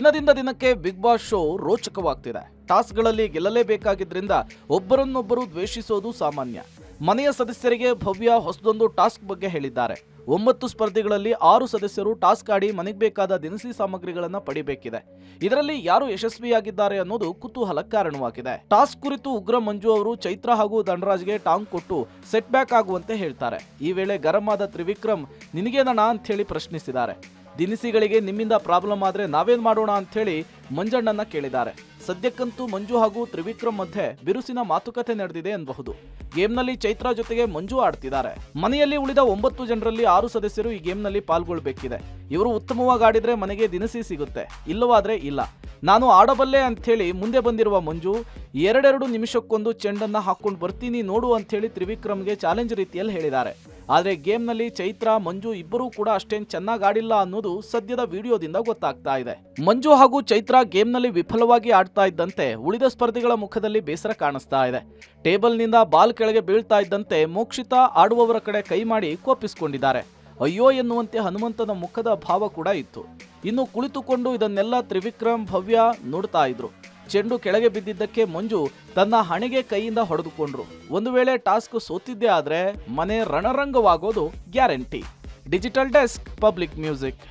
ದಿನದಿಂದ ದಿನಕ್ಕೆ big boss show ರೋಚಕವಾಗ್ತಿದೆ. ಟಾಸ್ಕ್ಗಳಲ್ಲಿ ಗೆಲ್ಲಲೇಬೇಕಾಗಿದ್ರಿಂದ ಒಬ್ಬರನ್ನೊಬ್ಬರು ದ್ವೇಷಿಸೋದು ಸಾಮಾನ್ಯ. ಮನೆಯ ಸದಸ್ಯರಿಗೆ ಭವ್ಯ ಹೊಸದೊಂದು ಟಾಸ್ಕ್ ಬಗ್ಗೆ ಹೇಳಿದ್ದಾರೆ. 9 ಸ್ಪರ್ಧಿಗಳಲ್ಲಿ 6 ಸದಸ್ಯರು ಟಾಸ್ಕ್ ಆಡಿ ಮನೆಗೆ ಬೇಕಾದ ದಿನಸಿ ಸಾಮಗ್ರಿಗಳನ್ನು ಪಡಿಬೇಕಿದೆ. ಇದರಲ್ಲಿ ಯಾರು ಯಶಸ್ವಿಯಾಗಿದ್ದಾರೆ ಅನ್ನೋದು ಕುತೂಹಲ ಕಾರಣವಾಗಿದೆ. ಟಾಸ್ಕ್ ಕುರಿತು ಉಗ್ರ ಮಂಜು ಅವರು ಚೈತ್ರ ಹಾಗೂ ಧನರಾಜ್ಗೆ ಟಾಂಗ್ ಕೊಟ್ಟು ಸೆಟ್ ಬ್ಯಾಕ್ ಆಗುವಂತೆ ಹೇಳ್ತಾರೆ. ಈ ವೇಳೆ ಗರಂ ಆದ ತ್ರಿವಿಕ್ರಮ್ ನಿನಗೇನಣ್ಣ ಅಂತ ಹೇಳಿ ಪ್ರಶ್ನಿಸಿದ್ದಾರೆ. ದಿನಸಿಗಳಿಗೆ ನಿಮ್ಮಿಂದ ಪ್ರಾಬ್ಲಮ್ ಆದ್ರೆ ನಾವೇನ್ ಮಾಡೋಣ ಅಂತ ಹೇಳಿ ಮಂಜಣ್ಣನ ಕೇಳಿದ್ದಾರೆ. ಸದ್ಯಕ್ಕಂತೂ ಮಂಜು ಹಾಗೂ ತ್ರಿವಿಕ್ರಮ್ ಮಧ್ಯೆ ಬಿರುಸಿನ ಮಾತುಕತೆ ನಡೆದಿದೆ ಎನ್ನಬಹುದು. ಗೇಮ್ನಲ್ಲಿ ಚೈತ್ರ ಜೊತೆಗೆ ಮಂಜು ಆಡ್ತಿದ್ದಾರೆ. ಮನೆಯಲ್ಲಿ ಉಳಿದ 9 ಜನರಲ್ಲಿ 6 ಸದಸ್ಯರು ಈ ಗೇಮ್ನಲ್ಲಿ ಪಾಲ್ಗೊಳ್ಬೇಕಿದೆ. ಇವರು ಉತ್ತಮವಾಗಿ ಆಡಿದ್ರೆ ಮನೆಗೆ ದಿನಸಿ ಸಿಗುತ್ತೆ, ಇಲ್ಲವಾದ್ರೆ ಇಲ್ಲ. ನಾನು ಆಡಬಲ್ಲೆ ಅಂಥೇಳಿ ಮುಂದೆ ಬಂದಿರುವ ಮಂಜು 2 ನಿಮಿಷಕ್ಕೊಂದು ಚೆಂಡನ್ನ ಹಾಕೊಂಡು ಬರ್ತೀನಿ ನೋಡು ಅಂಥೇಳಿ ತ್ರಿವಿಕ್ರಮ್ಗೆ ಚಾಲೆಂಜ್ ರೀತಿಯಲ್ಲಿ ಹೇಳಿದ್ದಾರೆ. ಆದರೆ ಗೇಮ್ನಲ್ಲಿ ಚೈತ್ರ ಮಂಜು ಇಬ್ಬರೂ ಕೂಡ ಅಷ್ಟೇನು ಚೆನ್ನಾಗಿ ಆಡಿಲ್ಲ ಅನ್ನೋದು ಸದ್ಯದ ವಿಡಿಯೋದಿಂದ ಗೊತ್ತಾಗ್ತಾ ಇದೆ. ಮಂಜು ಹಾಗೂ ಚೈತ್ರ ಗೇಮ್ನಲ್ಲಿ ವಿಫಲವಾಗಿ ಆಡ್ತಾ ಇದ್ದಂತೆ ಉಳಿದ ಸ್ಪರ್ಧಿಗಳ ಮುಖದಲ್ಲಿ ಬೇಸರ ಕಾಣಿಸ್ತಾ ಇದೆ. ಟೇಬಲ್ನಿಂದ ಬಾಲ್ ಕೆಳಗೆ ಬೀಳ್ತಾ ಇದ್ದಂತೆ ಮೋಕ್ಷಿತಾ ಆಡುವವರ ಕಡೆ ಕೈ ಮಾಡಿ ಕೋಪಿಸಿಕೊಂಡಿದ್ದಾರೆ. ಅಯ್ಯೋ ಎನ್ನುವಂತೆ ಹನುಮಂತನ ಮುಖದ ಭಾವ ಕೂಡ ಇತ್ತು. ಇನ್ನು ಕುಳಿತುಕೊಂಡು ಇದನ್ನೆಲ್ಲ ತ್ರಿವಿಕ್ರಮ್ ಭವ್ಯ ನೋಡ್ತಾ ಇದ್ರು. ಚೆಂಡು ಕೆಳಗೆ ಬಿದ್ದಿದ್ದಕ್ಕೆ ಮಂಜು ತನ್ನ ಹಣೆಗೆ ಕೈಯಿಂದ ಹೊಡೆದುಕೊಂಡ್ರು. ಒಂದು ವೇಳೆ ಟಾಸ್ಕ್ ಸೋತಿದ್ದೇ ಆದ್ರೆ ಮನೆ ರಣರಂಗವಾಗೋದು guarantee. Digital desk, public music.